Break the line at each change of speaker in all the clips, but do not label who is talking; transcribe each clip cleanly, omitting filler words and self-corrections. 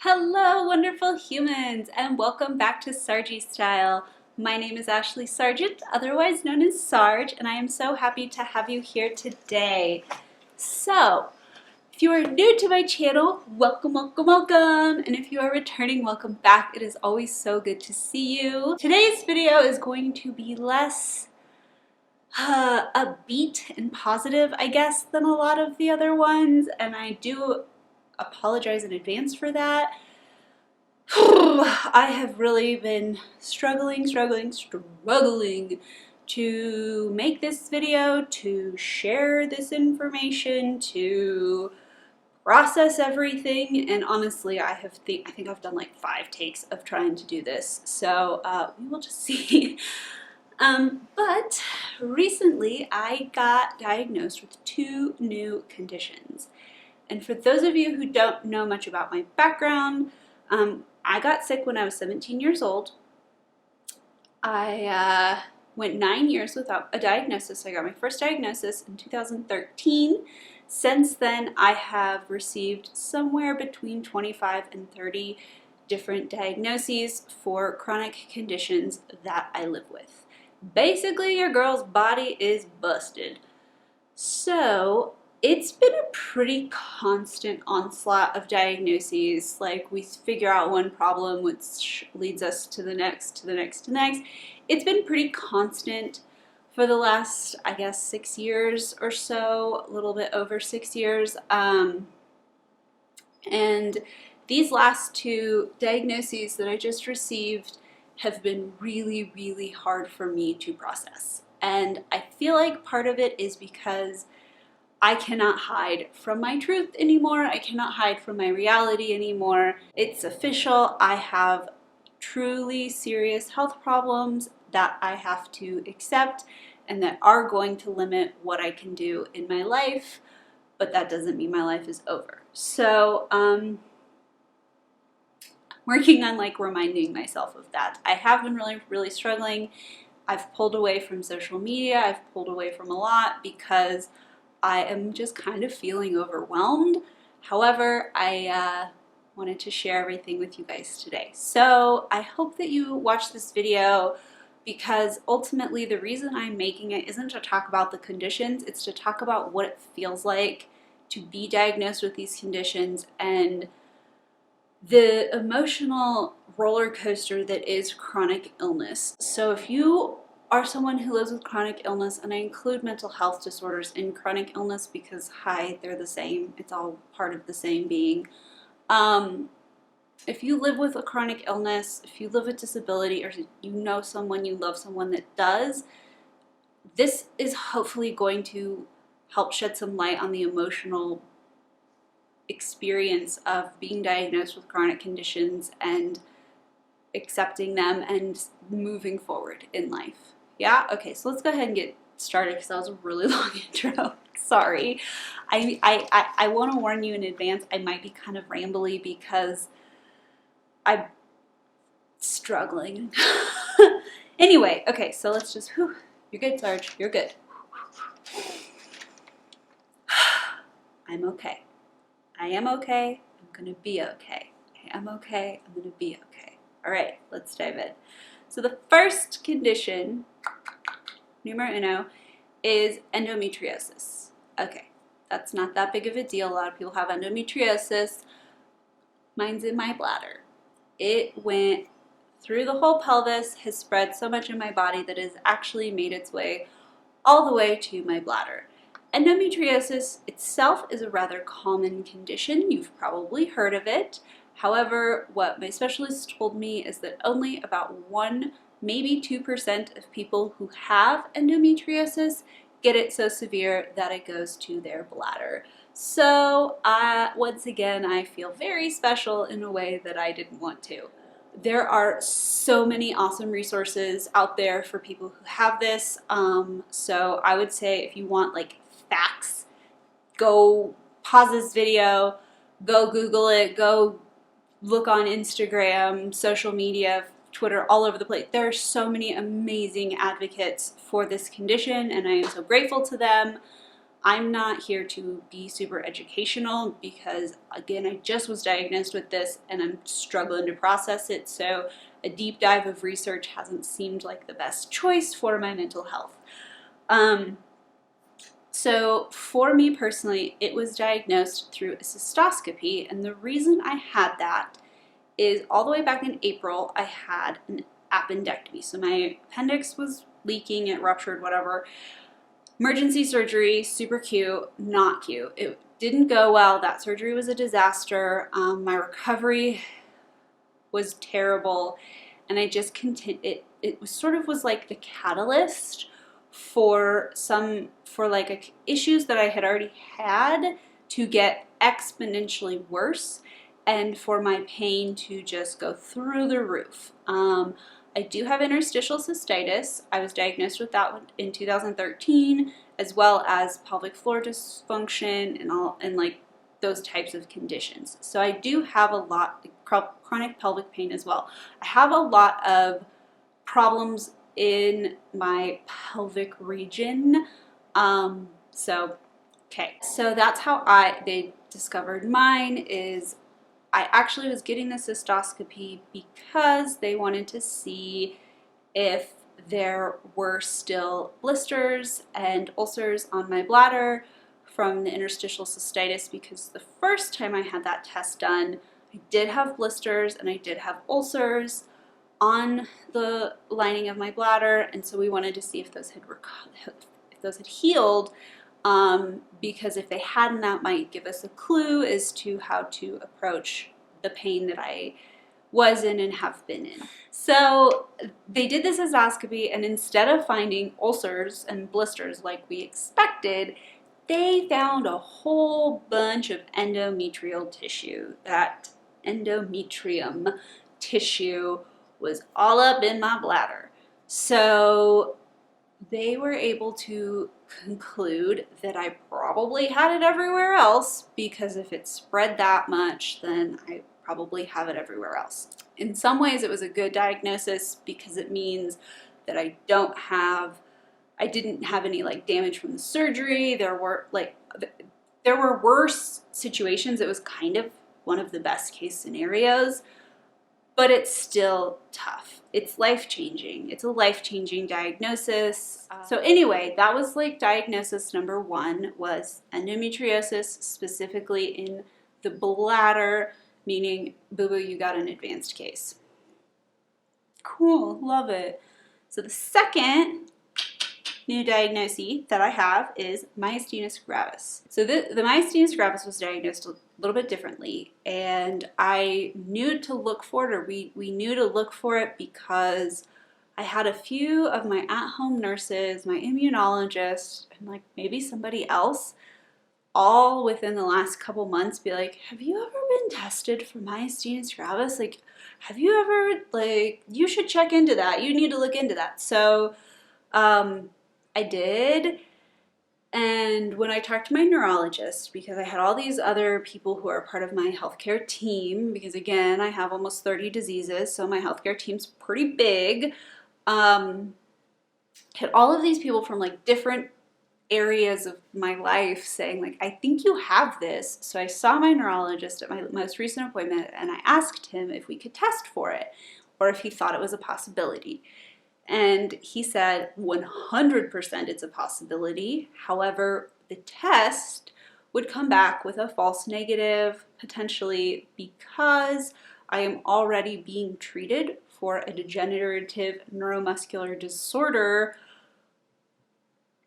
Hello, wonderful humans, and welcome back to Sarge Style. My name is Ashley Sargent, otherwise known as Sarge, and I am so happy to have you here today. So, if you are new to my channel, welcome, welcome, welcome, and if you are returning, welcome back. It is always so good to see you. Today's video is going to be less upbeat and positive, I guess, than a lot of the other ones, and I do apologize in advance for that. I have really been struggling to make this video, to share this information, to process everything, and honestly I think I've done like 5 takes of trying to do this, so we will just see. But recently I got diagnosed with 2 new conditions. And for those of you who don't know much about my background, I got sick when I was 17 years old. I went 9 years without a diagnosis. I got my first diagnosis in 2013. Since then, I have received somewhere between 25 and 30 different diagnoses for chronic conditions that I live with. Basically, your girl's body is busted. So it's been a pretty constant onslaught of diagnoses. Like, we figure out one problem, which leads us to the next, to the next, to the next. It's been pretty constant for the last, I guess, 6 years or so, a little bit over 6 years. And these last 2 diagnoses that I just received have been really, really hard for me to process. And I feel like part of it is because I cannot hide from my truth anymore. I cannot hide from my reality anymore. It's official. I have truly serious health problems that I have to accept and that are going to limit what I can do in my life, but that doesn't mean my life is over. So, working on like reminding myself of that. I have been really struggling. I've pulled away from social media. I've pulled away from a lot because I am just kind of feeling overwhelmed. However, I wanted to share everything with you guys today. So I hope that you watch this video, because ultimately the reason I'm making it isn't to talk about the conditions, it's to talk about what it feels like to be diagnosed with these conditions and the emotional roller coaster that is chronic illness. So if you are someone who lives with chronic illness, and I include mental health disorders in chronic illness because, hi, they're the same. It's all part of the same being. If you live with a chronic illness, if you live with disability, or you know someone, you love someone that does, this is hopefully going to help shed some light on the emotional experience of being diagnosed with chronic conditions and accepting them and moving forward in life. Yeah? Okay, so let's go ahead and get started because that was a really long intro. Sorry. I want to warn you in advance, I might be kind of rambly because I'm struggling. Anyway, okay, so let's just, whew, you're good, Sarge, you're good. I'm okay. I am okay. I'm gonna be okay. I am okay. I'm gonna be okay. All right, let's dive in. So the first condition, numero uno, is endometriosis. Okay, that's not that big of a deal. A lot of people have endometriosis. Mine's in my bladder. It went through the whole pelvis, has spread so much in my body that it has actually made its way all the way to my bladder. Endometriosis itself is a rather common condition. You've probably heard of it. However, what my specialist told me is that only about 1, maybe 2% of people who have endometriosis get it so severe that it goes to their bladder. So once again, I feel very special in a way that I didn't want to. There are so many awesome resources out there for people who have this. So I would say if you want like facts, go pause this video, go Google it, go look on Instagram, social media, Twitter, all over the place. There are so many amazing advocates for this condition, and I am so grateful to them. I'm not here to be super educational because, again, I just was diagnosed with this and I'm struggling to process it. So a deep dive of research hasn't seemed like the best choice for my mental health. So for me personally, it was diagnosed through a cystoscopy. And the reason I had that is all the way back in April, I had an appendectomy. So my appendix was leaking, it ruptured, whatever. Emergency surgery, super cute, not cute. It didn't go well. That surgery was a disaster. My recovery was terrible. And I just continued, it was sort of was like the catalyst for like issues that I had already had to get exponentially worse and for my pain to just go through the roof. I do have interstitial cystitis. I was diagnosed with that in 2013, as well as pelvic floor dysfunction and like those types of conditions. So I do have a lot of chronic pelvic pain as well. I have a lot of problems in my pelvic region. So that's how they discovered mine. Is I actually was getting the cystoscopy because they wanted to see if there were still blisters and ulcers on my bladder from the interstitial cystitis, because the first time I had that test done, I did have blisters and I did have ulcers on the lining of my bladder, and so we wanted to see if those had healed, because if they hadn't, that might give us a clue as to how to approach the pain that I was in and have been in. So they did this cystoscopy, and instead of finding ulcers and blisters like we expected, they found a whole bunch of endometrial tissue. That endometrium tissue was all up in my bladder. So they were able to conclude that I probably had it everywhere else, because if it spread that much, then I probably have it everywhere else. In some ways, it was a good diagnosis because it means that I didn't have any like damage from the surgery. There were worse situations. It was kind of one of the best case scenarios, but it's still tough. It's life-changing. It's a life-changing diagnosis. So anyway, that was like diagnosis number 1, was endometriosis, specifically in the bladder, meaning, boo-boo, you got an advanced case. Cool, love it. So the second new diagnosis that I have is myasthenia gravis. So the myasthenia gravis was diagnosed a little bit differently, and I knew to look for it, or we knew to look for it, because I had a few of my at-home nurses, my immunologist, and like maybe somebody else, all within the last couple months be like, have you ever been tested for myasthenia gravis? Like, have you ever, like, you should check into that. You need to look into that. So I did. And when I talked to my neurologist, because I had all these other people who are part of my healthcare team, because again, I have almost 30 diseases, so my healthcare team's pretty big, had all of these people from like different areas of my life saying like, I think you have this. So I saw my neurologist at my most recent appointment, and I asked him if we could test for it, or if he thought it was a possibility. And he said 100% it's a possibility. However, the test would come back with a false negative, potentially because I am already being treated for a degenerative neuromuscular disorder.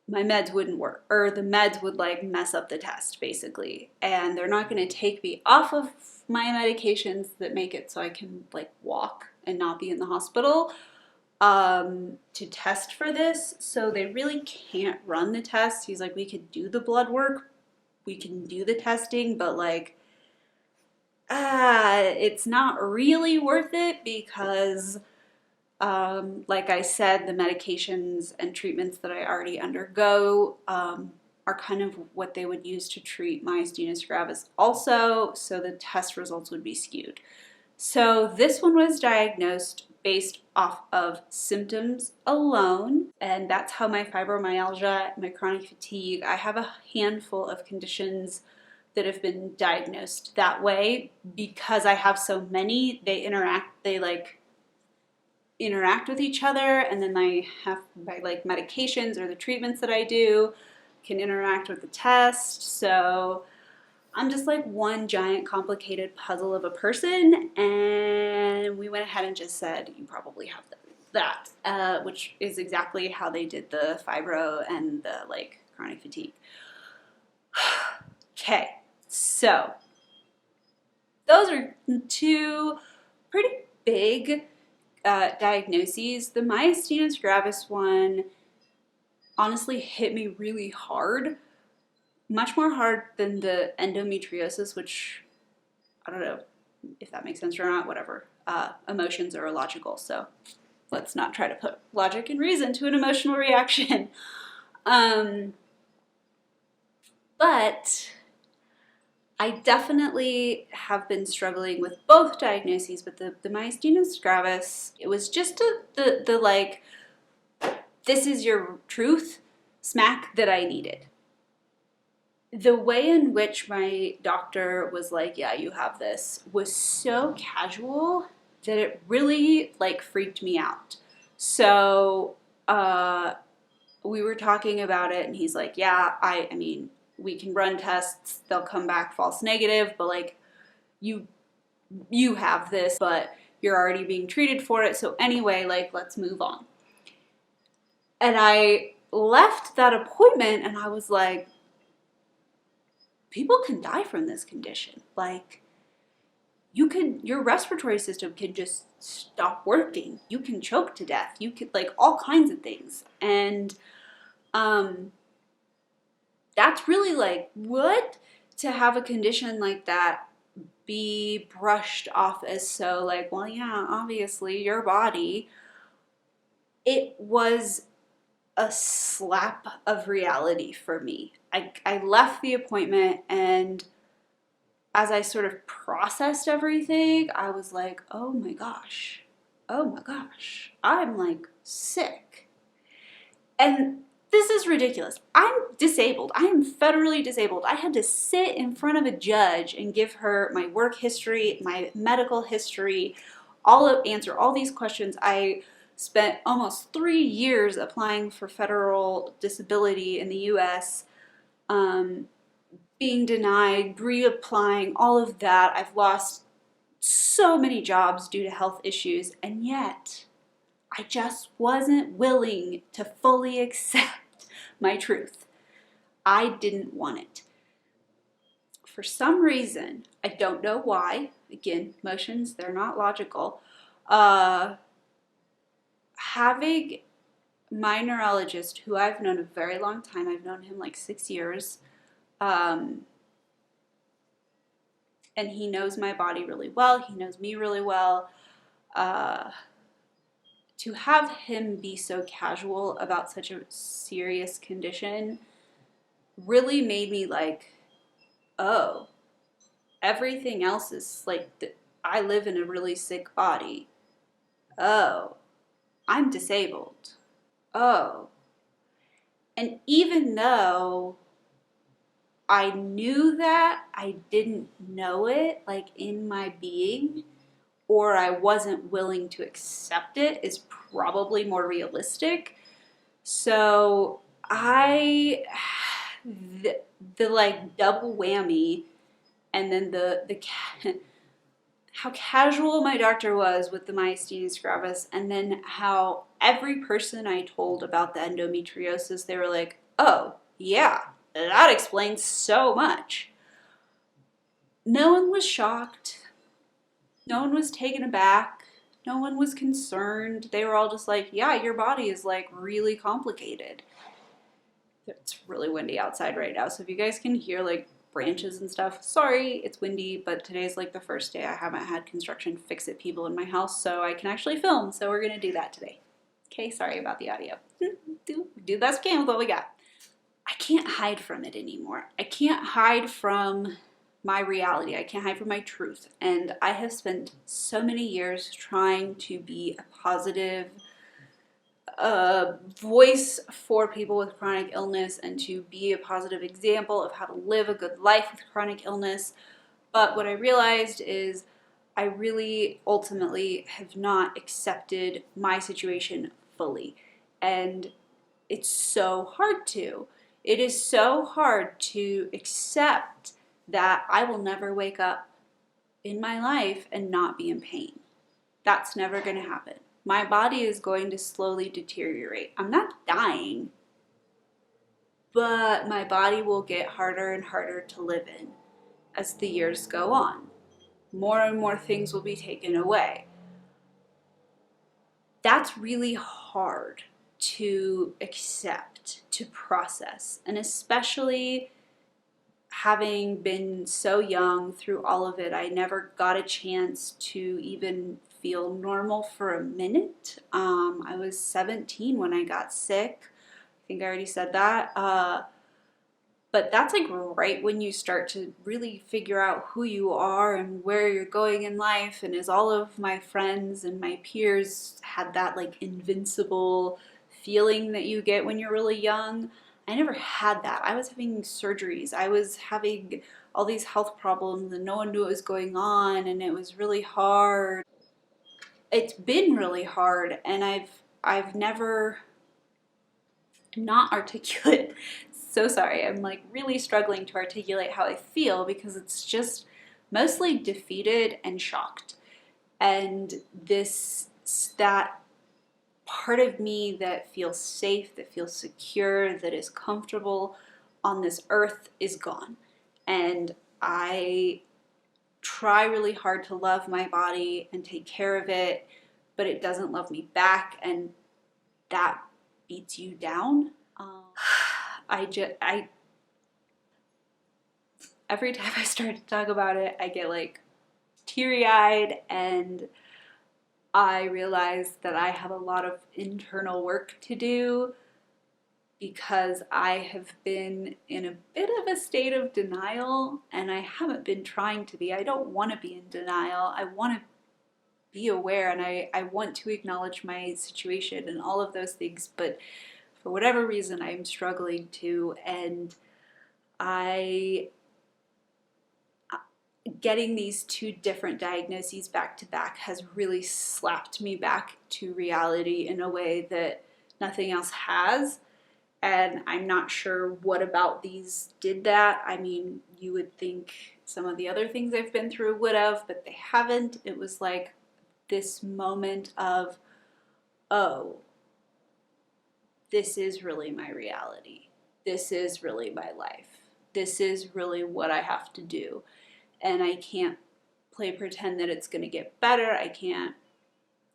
My meds wouldn't work, or the meds would like mess up the test basically. And they're not going to take me off of my medications that make it so I can like walk and not be in the hospital to test for this. So they really can't run the test. He's like, we could do the blood work, we can do the testing, but like, it's not really worth it, because like I said, the medications and treatments that I already undergo are kind of what they would use to treat myasthenia gravis also, so the test results would be skewed. So this one was diagnosed based off of symptoms alone, and that's how my fibromyalgia, my chronic fatigue, I have a handful of conditions that have been diagnosed that way because I have so many. They like interact with each other, and then I have my like medications or the treatments that I do can interact with the test. So I'm just like one giant complicated puzzle of a person, and we went ahead and just said, you probably have that, which is exactly how they did the fibro and the like chronic fatigue. Okay, so those are two pretty big diagnoses. The myasthenia gravis one honestly hit me really hard, much more hard than the endometriosis, which I don't know if that makes sense or not, whatever. Emotions are illogical, so let's not try to put logic and reason to an emotional reaction. But I definitely have been struggling with both diagnoses, but the myasthenia gravis, it was just the like, this is your truth smack that I needed. The way in which my doctor was like, yeah, you have this, was so casual that it really like freaked me out. So we were talking about it, and he's like, yeah, I mean, we can run tests, they'll come back false negative, but like you have this, but you're already being treated for it. So anyway, like, let's move on. And I left that appointment and I was like, people can die from this condition. Like, your respiratory system can just stop working. You can choke to death. You could, like, all kinds of things. And that's really like, what? To have a condition like that be brushed off as so like, well, yeah, obviously your body. It was a slap of reality for me. I left the appointment, and as I sort of processed everything, I was like, oh my gosh, I'm like sick. And this is ridiculous. I'm disabled. I am federally disabled. I had to sit in front of a judge and give her my work history, my medical history, answer all these questions. I spent almost 3 years applying for federal disability in the US, being denied, reapplying, all of that. I've lost so many jobs due to health issues, and yet I just wasn't willing to fully accept my truth. I didn't want it. For some reason, I don't know why, again, emotions, they're not logical, having my neurologist, who I've known a very long time, I've known him like 6 years, and he knows my body really well, he knows me really well, to have him be so casual about such a serious condition really made me like, oh, everything else is like, I live in a really sick body. Oh, I'm disabled. Oh. And even though I knew that, I didn't know it like in my being, or I wasn't willing to accept it, is probably more realistic. So the like double whammy, and then the how casual my doctor was with the myasthenia gravis, and then how every person I told about the endometriosis, they were like, oh yeah, that explains so much. No one was shocked. No one was taken aback. No one was concerned. They were all just like, yeah, your body is like really complicated. It's really windy outside right now, so if you guys can hear like branches and stuff, sorry, it's windy, but today's like the first day I haven't had construction fix-it people in my house, so I can actually film, so we're gonna do that today. Okay, sorry about the audio. do the best we can with what we got. I can't hide from it anymore. I can't hide from my reality. I can't hide from my truth. And I have spent so many years trying to be a positive voice for people with chronic illness and to be a positive example of how to live a good life with chronic illness. But what I realized is I really ultimately have not accepted my situation fully. And it's so hard to. It is so hard to accept that I will never wake up in my life and not be in pain. That's never going to happen. My body is going to slowly deteriorate. I'm not dying, but my body will get harder and harder to live in as the years go on. More and more things will be taken away. That's really hard to accept, to process, and especially having been so young through all of it, I never got a chance to even feel normal for a minute. I was 17 when I got sick. I think I already said that. But that's like right when you start to really figure out who you are and where you're going in life. And as all of my friends and my peers had that like invincible feeling that you get when you're really young, I never had that. I was having surgeries. I was having all these health problems and no one knew what was going on, and it was really hard. It's been really hard, and I've never not articulate. So sorry. I'm like really struggling to articulate how I feel because it's just mostly defeated and shocked. And that part of me that feels safe, that feels secure, that is comfortable on this earth is gone. And I try really hard to love my body and take care of it, but it doesn't love me back, and that beats you down. Every time I start to talk about it, I get like teary-eyed, and I realize that I have a lot of internal work to do because I have been in a bit of a state of denial, and I haven't been trying to be. I don't want to be in denial. I want to be aware, and I want to acknowledge my situation and all of those things, but for whatever reason I'm struggling to, and getting these two different diagnoses back to back has really slapped me back to reality in a way that nothing else has. And I'm not sure what about these did that. I mean, you would think some of the other things I've been through would have, but they haven't. It was like this moment of, oh, this is really my reality. This is really my life. This is really what I have to do. And I can't play pretend that it's going to get better. I can't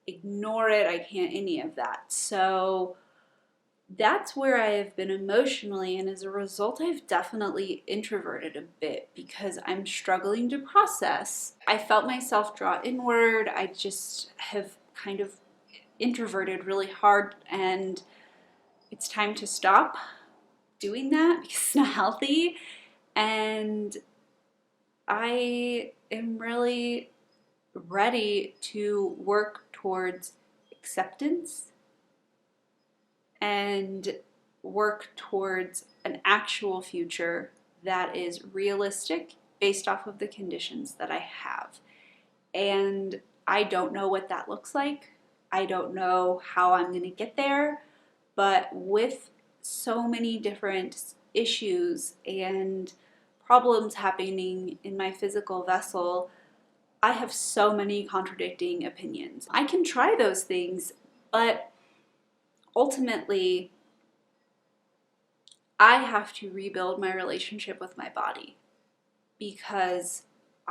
ignore it. I can't any of that. So that's where I have been emotionally, and as a result I've definitely introverted a bit because I'm struggling to process. I felt myself draw inward. I just have kind of introverted really hard, and it's time to stop doing that because it's not healthy. And I am really ready to work towards acceptance and work towards an actual future that is realistic based off of the conditions that I have. And I don't know what that looks like. I don't know how I'm going to get there, but with so many different issues and problems happening in my physical vessel, I have so many contradicting opinions. I can try those things, but ultimately, I have to rebuild my relationship with my body because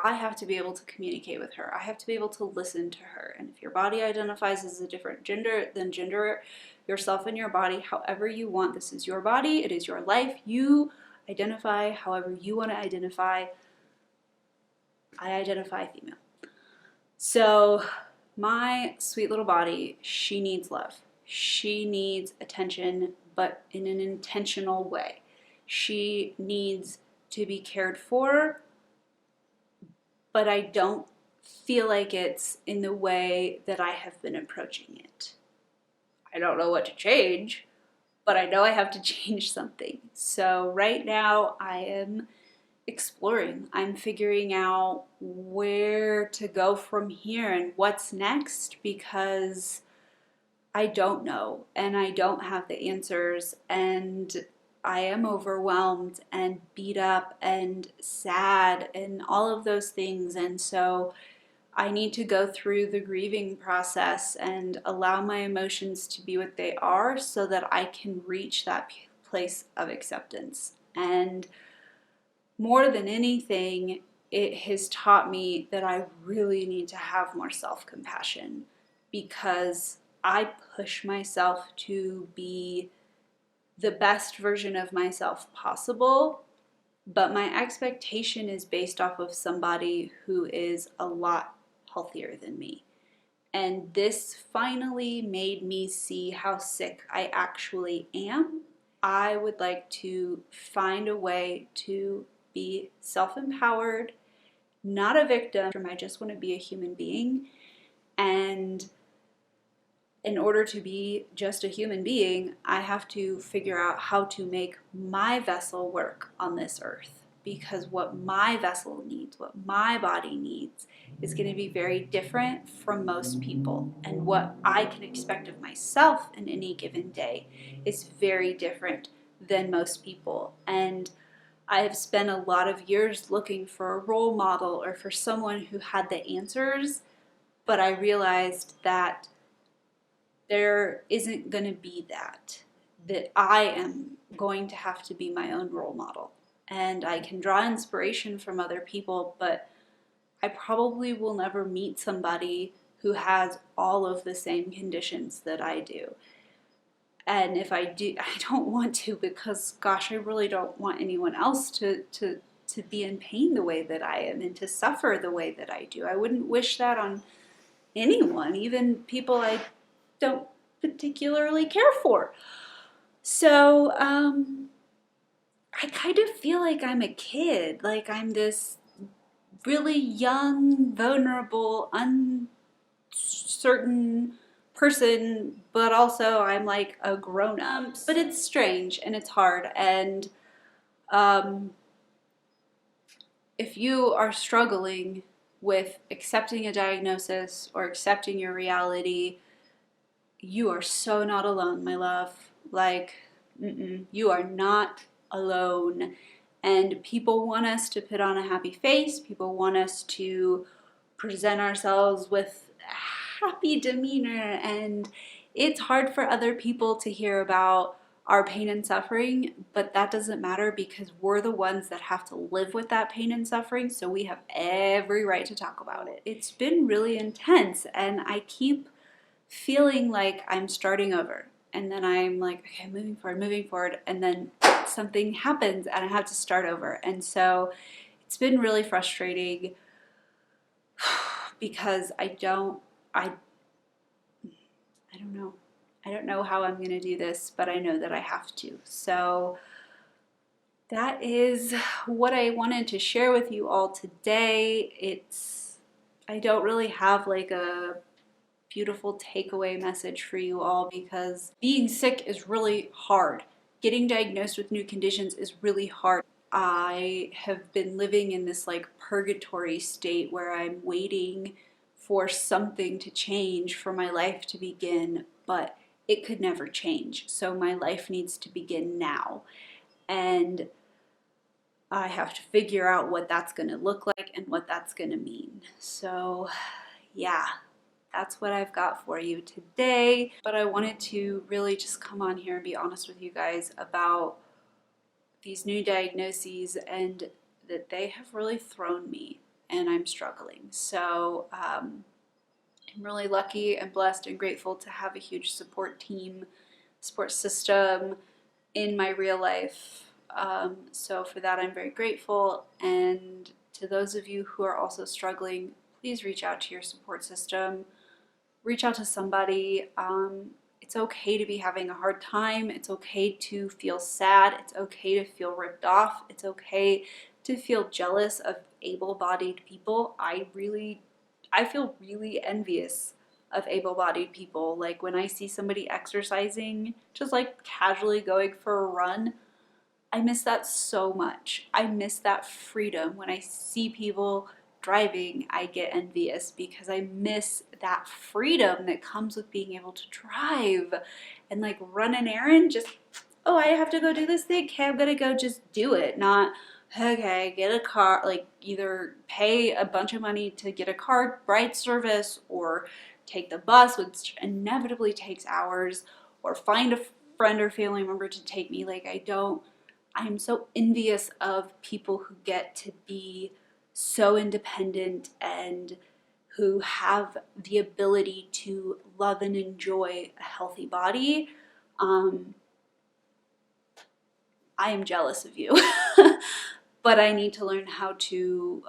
I have to be able to communicate with her. I have to be able to listen to her. And if your body identifies as a different gender, then gender yourself in your body however you want. This is your body. It is your life. You identify however you want to identify. I identify female. So my sweet little body, she needs love. She needs attention, but in an intentional way. She needs to be cared for but I don't feel like it's in the way that I have been approaching it. I don't know what to change, but I know I have to change something. So right now I am exploring. I'm figuring out where to go from here and what's next, because I don't know and I don't have the answers, and I am overwhelmed and beat up and sad and all of those things. And so I need to go through the grieving process and allow my emotions to be what they are so that I can reach that place of acceptance. And more than anything, it has taught me that I really need to have more self-compassion, because I push myself to be the best version of myself possible, but my expectation is based off of somebody who is a lot healthier than me. And this finally made me see how sick I actually am. I would like to find a way to be self-empowered, not a victim. I just want to be a human being. And in order to be just a human being, I have to figure out how to make my vessel work on this earth. Because what my vessel needs, what my body needs, is going to be very different from most people. And what I can expect of myself in any given day is very different than most people. And I have spent a lot of years looking for a role model or for someone who had the answers, but I realized that there isn't going to be that I am going to have to be my own role model. And I can draw inspiration from other people, but I probably will never meet somebody who has all of the same conditions that I do. And if I do, I don't want to, because gosh, I really don't want anyone else to be in pain the way that I am and to suffer the way that I do. I wouldn't wish that on anyone, even people I don't particularly care for. So I kind of feel like I'm a kid, like I'm this really young, vulnerable, uncertain person, but also I'm like a grown-up. But it's strange and it's hard. And if you are struggling with accepting a diagnosis or accepting your reality, you are so not alone, my love. Like, you are not alone. And people want us to put on a happy face. People want us to present ourselves with happy demeanor. And it's hard for other people to hear about our pain and suffering, but that doesn't matter, because we're the ones that have to live with that pain and suffering, so we have every right to talk about it. It's been really intense, and I keep feeling like I'm starting over, and then I'm like, okay, I'm moving forward, and then something happens and I have to start over. And so it's been really frustrating because I don't know how I'm going to do this, but I know that I have to. So that is what I wanted to share with you all today. I don't really have like a beautiful takeaway message for you all, because being sick is really hard. Getting diagnosed with new conditions is really hard. I have been living in this like purgatory state where I'm waiting for something to change, for my life to begin, but it could never change. So my life needs to begin now. And I have to figure out what that's going to look like and what that's going to mean. So yeah, that's what I've got for you today. But I wanted to really just come on here and be honest with you guys about these new diagnoses, and that they have really thrown me and I'm struggling. So I'm really lucky and blessed and grateful to have a huge support team, support system in my real life. So for that, I'm very grateful. And to those of you who are also struggling, please reach out to your support system. Reach out to somebody. It's okay to be having a hard time. It's okay to feel sad. It's okay to feel ripped off. It's okay to feel jealous of able-bodied people. I feel really envious of able-bodied people. Like when I see somebody exercising, just like casually going for a run, I miss that so much. I miss that freedom. When I see people driving, I get envious because I miss that freedom that comes with being able to drive and like run an errand. Just, oh, I have to go do this thing. Okay, I'm gonna go just do it. Not, okay, get a car, like either pay a bunch of money to get a car ride service or take the bus, which inevitably takes hours, or find a friend or family member to take me. Like I'm so envious of people who get to be so independent and who have the ability to love and enjoy a healthy body. I am jealous of you, but I need to learn how to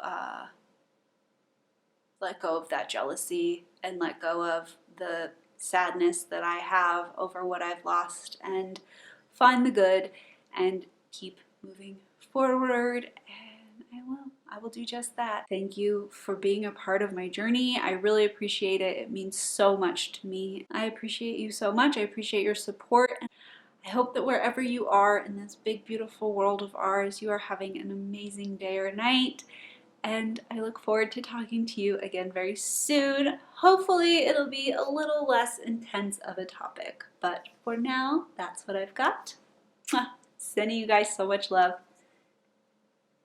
let go of that jealousy and let go of the sadness that I have over what I've lost and find the good and keep moving forward, and I will do just that. Thank you for being a part of my journey. I really appreciate it. It means so much to me. I appreciate you so much. I appreciate your support. I hope that wherever you are in this big, beautiful world of ours, you are having an amazing day or night. And I look forward to talking to you again very soon. Hopefully it'll be a little less intense of a topic. But for now, that's what I've got. Sending you guys so much love.